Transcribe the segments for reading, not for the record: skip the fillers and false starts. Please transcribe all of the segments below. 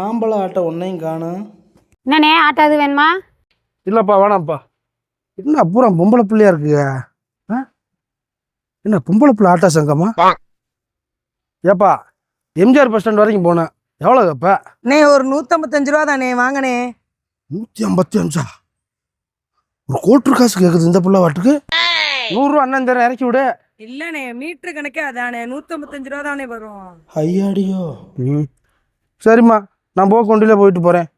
ஆம்பளை ஆட்டோ ஒன்றையும் காணும். என்னண்ணே ஆட்டோ அது வேணுமா? இல்லைப்பா வேணாம்ப்பா. என்ன அப்புறம் பொம்பளை பிள்ளையா இருக்குங்க. என்ன பொம்பளை பிள்ளை ஆட்டோ சங்கமா? ஏப்பா எம்ஜிஆர் பஸ் ஸ்டாண்ட் வரைக்கும் போனேன். எவ்வளோ இப்போ? அண்ணே ஒரு 155 ரூபா தானே, வாங்கண்ணே. 155? ஒரு கோட்டு காசு கேட்குது இந்த பிள்ளை வாட்டுக்கு. 100 ரூபா அண்ணன் தர இறக்கி விடு. இல்லண்ணே மீட்ரு கணக்கே அதானே, 155 ரூபா தானே வரும். ஐயாடியோ. சரிம்மா நான் கொண்டிலே போயிட்டு போகிறேன்.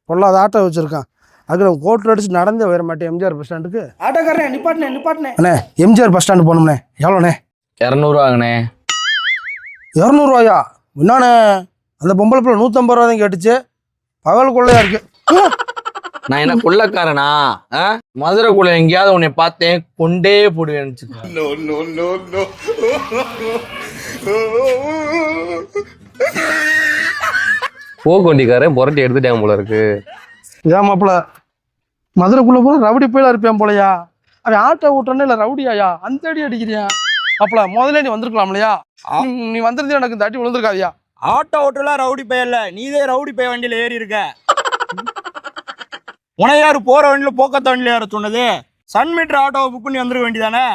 பொல்லாத ஆட்டோ வச்சுருக்கான். அதுக்கு நான் கோட்டில் அடிச்சு நடந்தே வர மாட்டேன் எம்ஜிஆர் பஸ் ஸ்டாண்டுக்கு. ஆட்டோக்காரனே நிப்பாட்டினேன். அண்ணே எம்ஜிஆர் பஸ் ஸ்டாண்டு போகணும்ண்ணே. எவ்வளோண்ணே? 200 ரூபாங்கண்ணே. 200 ரூபாயா? என்னண்ணே அந்த பொம்பளை பிள்ளை 150 ரூபா தான் கேட்டுச்சு. பகல் கொள்ளையா இருக்கு. நான் என்ன கொள்ளக்காரனா? மதுரைக்குள்ள எங்கேயாவது உன்னை பார்த்தேன் கொண்டே போடுவேன். போண்டிக்காரன் புரட்டி எடுத்துட்டேன் போல இருக்கு. ஏன் மாப்பிள்ள மதுரைக்குள்ள போல ரவுடி போயில இருப்பேன் போலையா? அவன் ஆட்டோ ஓட்டுறனே இல்லை ரவுடியாயா? அந்த அடி அடிக்கிறியா மாப்பிள்ள? முதல்ல நீ வந்திருக்கலாம் இல்லையா? நீ வந்திருந்தே எனக்கு இந்த அடி விழுந்திருக்காதியா? ஆட்டோ ஓட்டலாம் ரவுடி பையல்ல, நீதே ரவுடி பைய வண்டியில ஏறி இருக்க. உனையாரு போற வண்டியில போக்கத்த வண்டியில ஏற சொன்னது? சன் மீட்டர் ஆட்டோவை புக் பண்ணி வந்துருக்க வேண்டியதானே?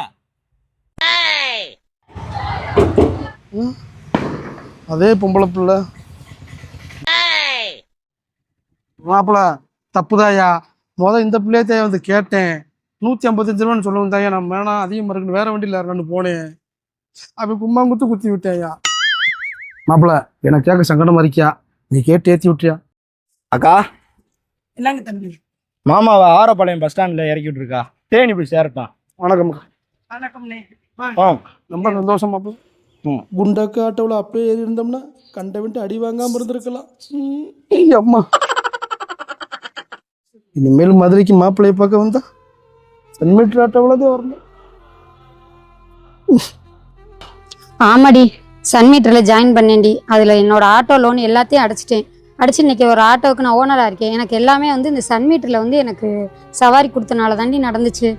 அதே பொம்பளை பிள்ளை மாப்பிள்ள தப்புதாயா. இந்த பிள்ளையத்தைய வந்து கேட்டேன். 155 ரூபான்னு சொல்லவும் தாயா நான் வேணாம் அதிகமாக இருக்குன்னு வேற வண்டியில் ஏறலான்னு போனேன். அவன் கும்மாங்குத்து குத்தி விட்டேயா. மாப்பிள்ள எனக்கு கேட்க சங்கடமா இருக்கியா? நீ கேட்டு ஏற்றி விட்டியா? அக்கா என்னங்க தம்பி? மாமாவை ஆரப்பாளையம் பஸ் ஸ்டாண்ட்ல இறக்கி விட்டுருக்கா. தேனி போய் சேரட்டான். வணக்கம். வணக்கம்ண்ணே. ரொம்ப சந்தோஷம் மாப்பிள்ள. குண்டாக்கு ஆட்டோவில் அப்படியே ஏறி இருந்தோம்னா கண்ட விட்டு அடி வாங்காம இருந்திருக்கலாம். அம்மா இனிமேல் மதுரைக்கு மாப்பிள்ளைய பார்க்க வந்தா சன் மீட்டர் ஆட்டோவில் தான் வரணும். ஆமாடி, சன் மீட்டரில் ஜாயின் பண்ணேன்டி. அதில் என்னோட ஆட்டோ லோன் எல்லாத்தையும் அடிச்சு இன்னைக்கு ஒரு ஆட்டோவுக்கு நான் ஓனராக இருக்கேன். எனக்கு எல்லாமே இந்த சன் மீட்டரில் எனக்கு சவாரி கொடுத்தனால தாண்டி நடந்துச்சு.